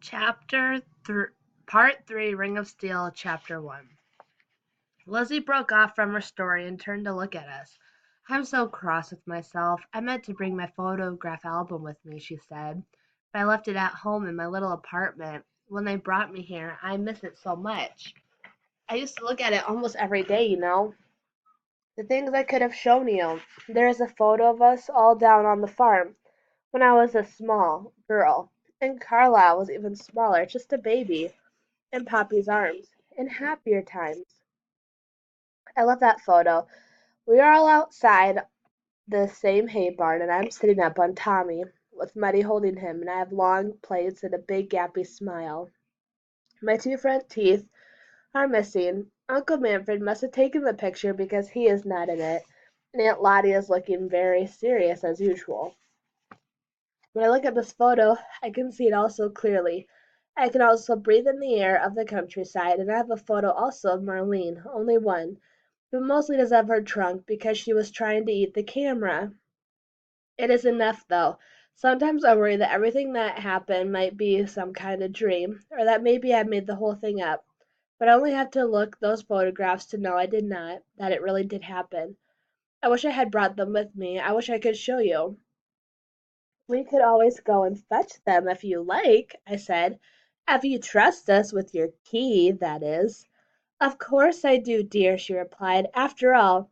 Chapter 3, Part 3, Ring of Steel, Chapter 1. Lizzie broke off from her story and turned to look at us. I'm so cross with myself. I meant to bring my photograph album with me, she said, but I left it at home in my little apartment. When they brought me here, I miss it so much. I used to look at it almost every day. The things I could have shown you. There is a photo of us all down on the farm when I was a small girl, and Carlisle was even smaller, just a baby, in Poppy's arms, in happier times. I love that photo. We are all outside the same hay barn, and I'm sitting up on Tommy, with Muddy holding him, and I have long plaits and a big gappy smile. My two front teeth are missing. Uncle Manfred must have taken the picture because he is not in it, and Aunt Lottie is looking very serious as usual. When I look at this photo, I can see it all so clearly. I can also breathe in the air of the countryside, and I have a photo also of Marlene, only one, but mostly it is of her trunk because she was trying to eat the camera. It is enough, though. Sometimes I worry that everything that happened might be some kind of dream, or that maybe I made the whole thing up. But I only have to look those photographs to know I did not, that it really did happen. I wish I had brought them with me. I wish I could show you. We could always go and fetch them if you like, I said. If you trust us with your key, that is. Of course I do, dear, she replied. After all,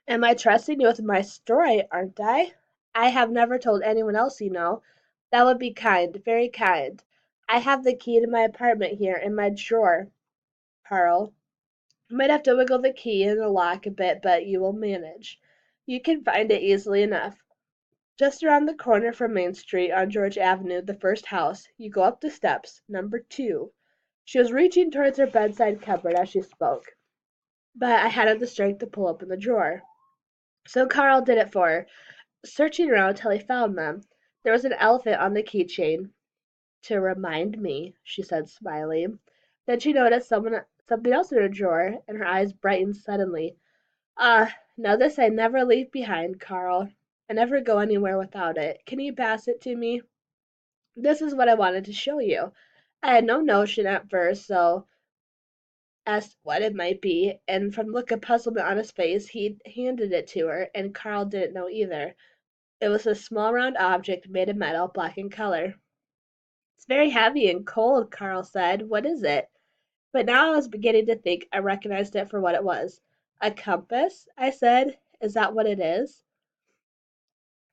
am I trusting you with my story, aren't I? I have never told anyone else. That would be kind, very kind. I have the key to my apartment here in my drawer, Carl. You might have to wiggle the key in the lock a bit, but you will manage. You can find it easily enough. Just around the corner from Main Street on George Avenue, the first house. You go up the steps, number 2. She was reaching towards her bedside cupboard as she spoke, but I hadn't the strength to pull open the drawer. So Carl did it for her, searching around till he found them. There was an elephant on the keychain. To remind me, she said, smiling. Then she noticed something else in her drawer, and her eyes brightened suddenly. Ah, now this I never leave behind, Carl. I never go anywhere without it. Can you pass it to me? This is what I wanted to show you. I had no notion at first, so asked what it might be, and from the look of puzzlement on his face, he handed it to her, and Carl didn't know either. It was a small round object made of metal, black in color. It's very heavy and cold, Carl said. What is it? But now I was beginning to think I recognized it for what it was. A compass? I said. Is that what it is?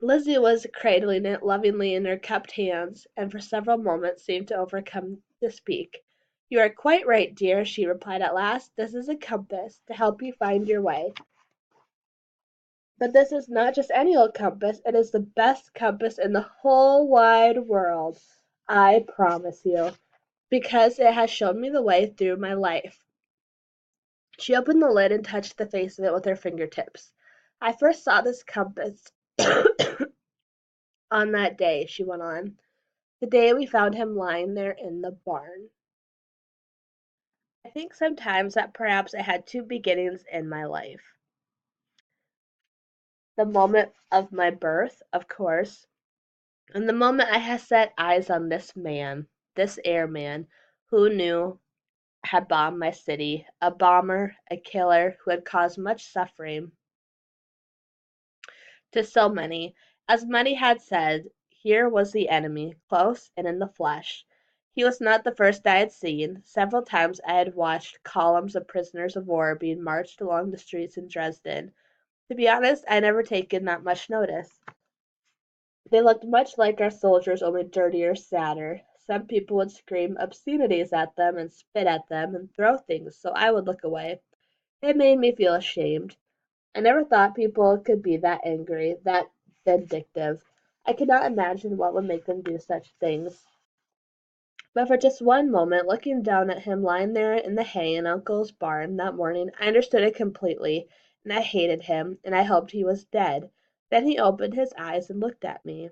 Lizzie was cradling it lovingly in her cupped hands, and for several moments seemed to overcome to speak. You are quite right, dear, she replied at last. This is a compass, to help you find your way. But this is not just any old compass, it is the best compass in the whole wide world, I promise you, because it has shown me the way through my life. She opened the lid and touched the face of it with her fingertips. I first saw this compass on that day, she went on. The day we found him lying there in the barn. I think sometimes that perhaps I had two beginnings in my life. The moment of my birth, of course, and the moment I had set eyes on this man, this airman, who knew had bombed my city, a bomber, a killer who had caused much suffering to so many. As many had said, here was the enemy, close and in the flesh. He was not the first I had seen. Several times I had watched columns of prisoners of war being marched along the streets in Dresden. To be honest, I had never taken that much notice. They looked much like our soldiers, only dirtier, sadder. Some people would scream obscenities at them and spit at them and throw things, so I would look away. It made me feel ashamed. I never thought people could be that angry, that vindictive. I could not imagine what would make them do such things. But for just one moment, looking down at him lying there in the hay in Uncle's barn that morning, I understood it completely, and I hated him, and I hoped he was dead. Then he opened his eyes and looked at me,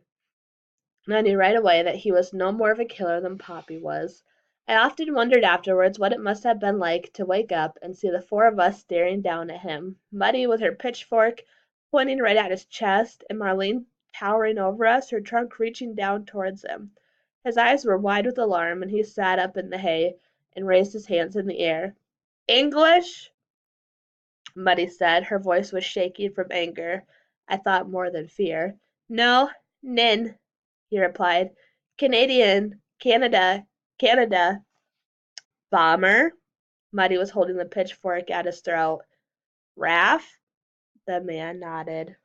and I knew right away that he was no more of a killer than Poppy was. I often wondered afterwards what it must have been like to wake up and see the four of us staring down at him, Muddy with her pitchfork pointing right at his chest, and Marlene towering over us, her trunk reaching down towards him. His eyes were wide with alarm, and he sat up in the hay and raised his hands in the air. English? Muddy said. Her voice was shaking from anger, I thought more than fear. No, Nin, he replied. Canadian, Canada, Canada. Bomber? Muddy was holding the pitchfork at his throat. Raff? The man nodded.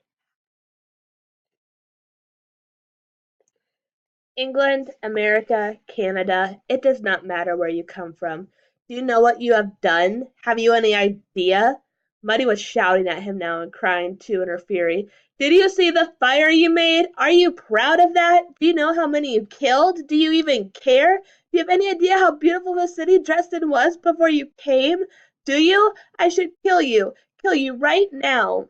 England, America, Canada, it does not matter where you come from. Do you know what you have done? Have you any idea? Muddy was shouting at him now and crying too in her fury. Did you see the fire you made? Are you proud of that? Do you know how many you killed? Do you even care? Do you have any idea how beautiful the city Dresden was before you came? Do you? I should kill you. Kill you right now.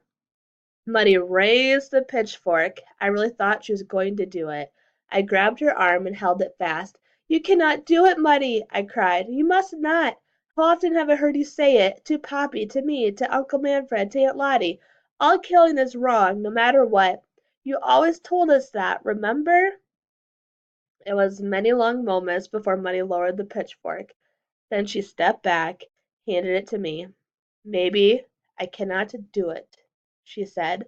Muddy raised the pitchfork. I really thought she was going to do it. I grabbed her arm and held it fast. You cannot do it, Muddy, I cried. You must not. How often have I heard you say it? To Poppy, to me, to Uncle Manfred, to Aunt Lottie. All killing is wrong, no matter what. You always told us that, remember? It was many long moments before Muddy lowered the pitchfork. Then she stepped back, handed it to me. Maybe I cannot do it, she said,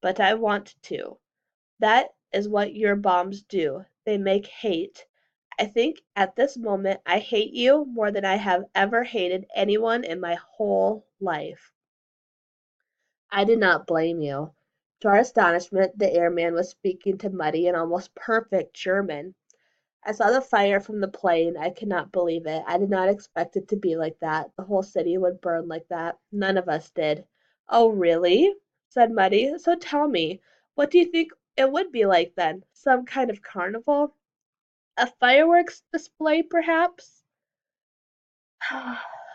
but I want to. That is what your bombs do. They make hate. I think at this moment I hate you more than I have ever hated anyone in my whole life. I did not blame you. To our astonishment, the airman was speaking to Muddy in almost perfect German. I saw the fire from the plane. I could not believe it. I did not expect it to be like that. The whole city would burn like that. None of us did. Oh, really? Said Muddy. So tell me, what do you think it would be like then? Some kind of carnival? A fireworks display, perhaps?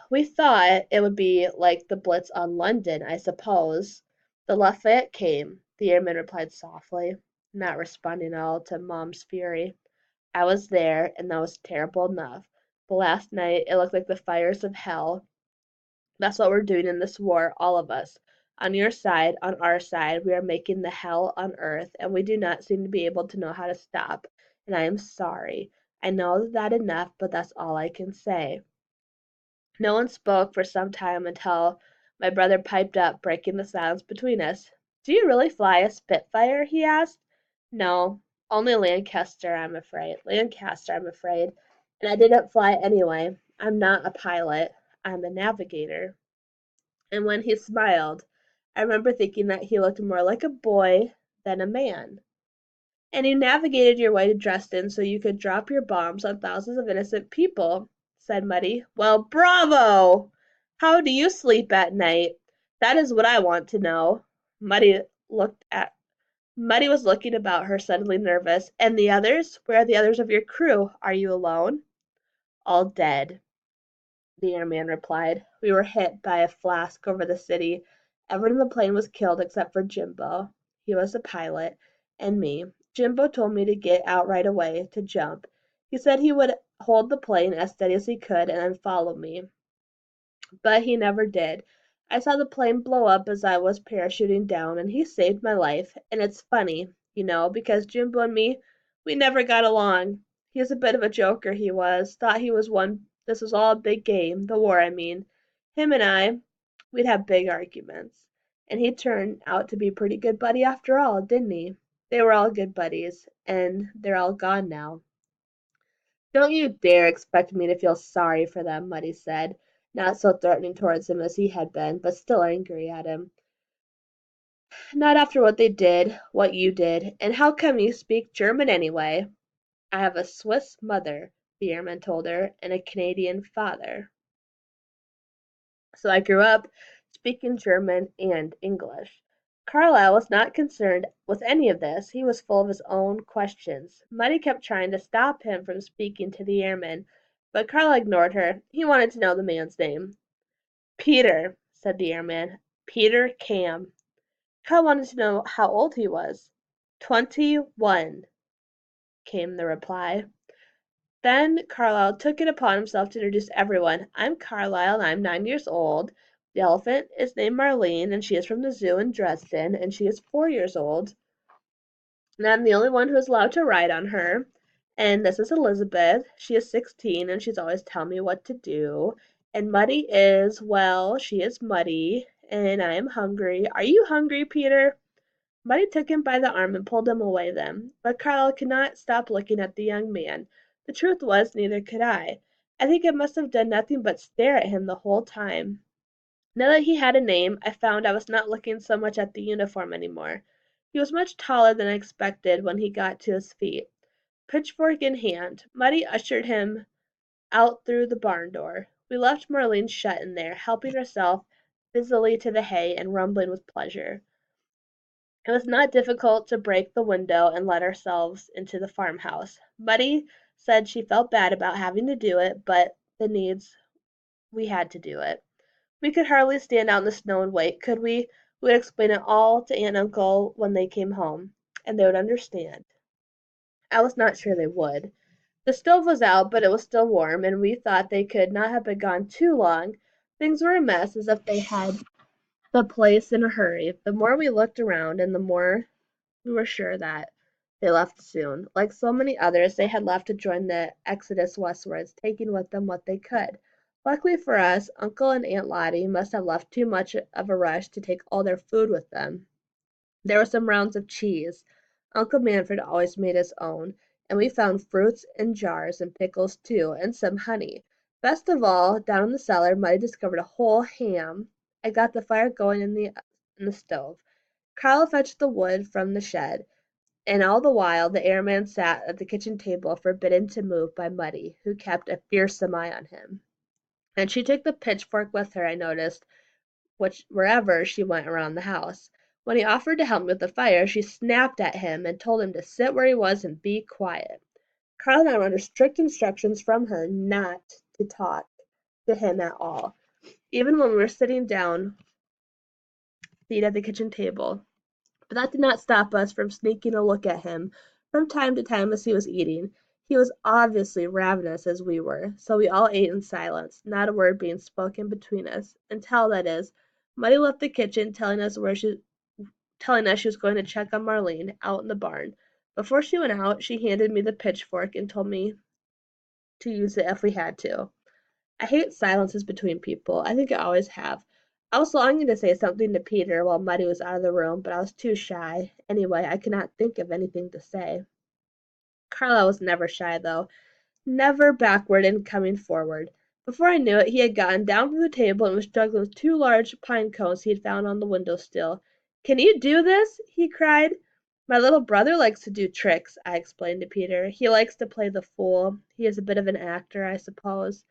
We thought it would be like the Blitz on London, I suppose. The Lafayette came, the airman replied softly, not responding at all to Mom's fury. I was there, and that was terrible enough. But last night it looked like the fires of hell. That's what we're doing in this war, all of us. On your side, on our side, we are making the hell on earth, and we do not seem to be able to know how to stop. And I am sorry. I know that enough, but that's all I can say. No one spoke for some time until my brother piped up, breaking the silence between us. Do you really fly a Spitfire? He asked. No, only Lancaster, I'm afraid. Lancaster, I'm afraid. And I didn't fly anyway. I'm not a pilot. I'm a navigator. And when he smiled, I remember thinking that he looked more like a boy than a man. And you navigated your way to Dresden so you could drop your bombs on thousands of innocent people, said Muddy. Well, bravo! How do you sleep at night? That is what I want to know. Looked at Muddy was looking about her, suddenly nervous. And the others? Where are the others of your crew? Are you alone? All dead, the airman replied. We were hit by a flask over the city. Everyone in the plane was killed except for Jimbo. He was the pilot, and me. Jimbo told me to get out right away, to jump. He said he would hold the plane as steady as he could and then follow me. But he never did. I saw the plane blow up as I was parachuting down, and he saved my life. And it's funny, because Jimbo and me, we never got along. He was a bit of a joker, he was. Thought he was one. This was all a big game, the war, I mean. Him and I, we'd have big arguments. And he turned out to be a pretty good buddy after all, didn't he? They were all good buddies, and they're all gone now. Don't you dare expect me to feel sorry for them, Muddy said, not so threatening towards him as he had been, but still angry at him. Not after what they did, what you did, and how come you speak German anyway? I have a Swiss mother, the airman told her, and a Canadian father. So I grew up speaking German and English. Carlyle was not concerned with any of this. He was full of his own questions. Muddy kept trying to stop him from speaking to the airman, but Carlyle ignored her. He wanted to know the man's name. Peter, said the airman. Peter Cam. Carl wanted to know how old he was. 21, came the reply. Then Carlyle took it upon himself to introduce everyone. I'm Carlyle, and I'm 9 years old. The elephant is named Marlene, and she is from the zoo in Dresden, and she is 4 years old. And I'm the only one who is allowed to ride on her. And this is Elizabeth. She is 16 and she's always telling me what to do. And Muddy is, well, she is Muddy. And I am hungry. Are you hungry, Peter? Muddy took him by the arm and pulled him away then. But Carl could not stop looking at the young man. The truth was, neither could I. I think I must have done nothing but stare at him the whole time. Now that he had a name, I found I was not looking so much at the uniform anymore. He was much taller than I expected when he got to his feet. Pitchfork in hand, Muddy ushered him out through the barn door. We left Marlene shut in there, helping herself busily to the hay and rumbling with pleasure. It was not difficult to break the window and let ourselves into the farmhouse. Muddy said she felt bad about having to do it, but the needs we had to do it. We could hardly stand out in the snow and wait, could we? We would explain it all to Aunt and Uncle when they came home, and they would understand. I was not sure they would. The stove was out, but it was still warm, and we thought they could not have been gone too long. Things were a mess, as if they had the place in a hurry. The more we looked around, and the more we were sure that they left soon. Like so many others, they had left to join the exodus westwards, taking with them what they could. Luckily for us, Uncle and Aunt Lottie must have left too much of a rush to take all their food with them. There were some rounds of cheese. Uncle Manfred always made his own, and we found fruits in jars and pickles too, and some honey. Best of all, down in the cellar, Muddy discovered a whole ham. I got the fire going in the stove. Carl fetched the wood from the shed, and all the while the airman sat at the kitchen table, forbidden to move by Muddy, who kept a fearsome eye on him. And she took the pitchfork with her, I noticed, wherever she went around the house. When he offered to help me with the fire, she snapped at him and told him to sit where he was and be quiet. Carl and I were under strict instructions from her not to talk to him at all, even when we were sitting down to eat at the kitchen table. But that did not stop us from sneaking a look at him from time to time as he was eating. He was obviously ravenous as we were, so we all ate in silence, not a word being spoken between us, until, that is, Muddy left the kitchen telling us she was going to check on Marlene out in the barn. Before she went out, she handed me the pitchfork and told me to use it if we had to. I hate silences between people. I think I always have. I was longing to say something to Peter while Muddy was out of the room, but I was too shy. Anyway, I could not think of anything to say. Carlyle was never shy, though, never backward in coming forward. Before I knew it, he had gotten down from the table and was juggling with two large pine cones he had found on the window sill. Can you do this? He cried. My little brother likes to do tricks, I explained to Peter. He likes to play the fool. He is a bit of an actor, I suppose.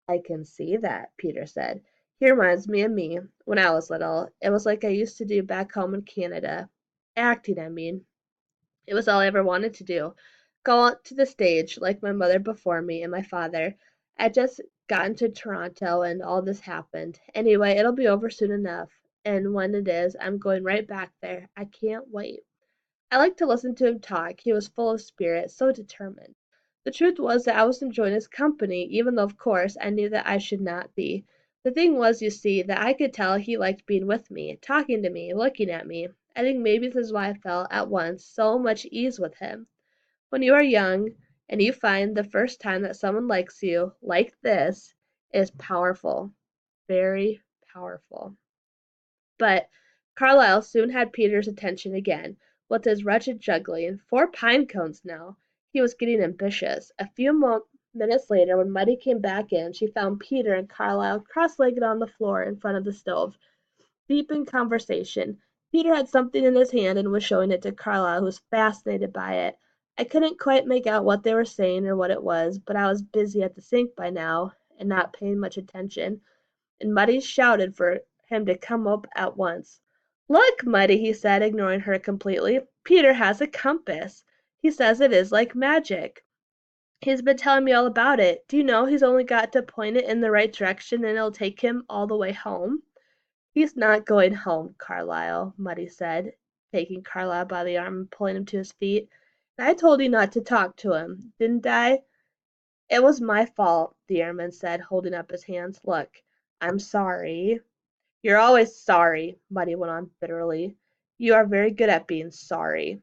I can see that, Peter said. He reminds me of me when I was little. It was like I used to do back home in Canada. Acting, I mean. It was all I ever wanted to do. Go out to the stage, like my mother before me and my father. I'd just gotten to Toronto and all this happened. Anyway, it'll be over soon enough. And when it is, I'm going right back there. I can't wait. I liked to listen to him talk. He was full of spirit, so determined. The truth was that I was enjoying his company, even though, of course, I knew that I should not be. The thing was, you see, that I could tell he liked being with me, talking to me, looking at me. I think maybe this is why I felt at once so much ease with him. When you are young and you find the first time that someone likes you, like this, is powerful. Very powerful. But Carlyle soon had Peter's attention again, with his wretched juggling. 4 pine cones now! He was getting ambitious. A few minutes later, when Muddy came back in, she found Peter and Carlyle cross-legged on the floor in front of the stove, deep in conversation. Peter had something in his hand and was showing it to Carlyle, who was fascinated by it. I couldn't quite make out what they were saying or what it was, but I was busy at the sink by now, and not paying much attention, and Muddy shouted for him to come up at once. Look, Muddy, he said, ignoring her completely. Peter has a compass. He says it is like magic. He's been telling me all about it. Do you know he's only got to point it in the right direction and it'll take him all the way home? He's not going home, Carlyle, Muddy said, taking Carlyle by the arm and pulling him to his feet. I told you not to talk to him, didn't I? It was my fault, the airman said, holding up his hands. Look, I'm sorry. You're always sorry, Muddy went on bitterly. You are very good at being sorry.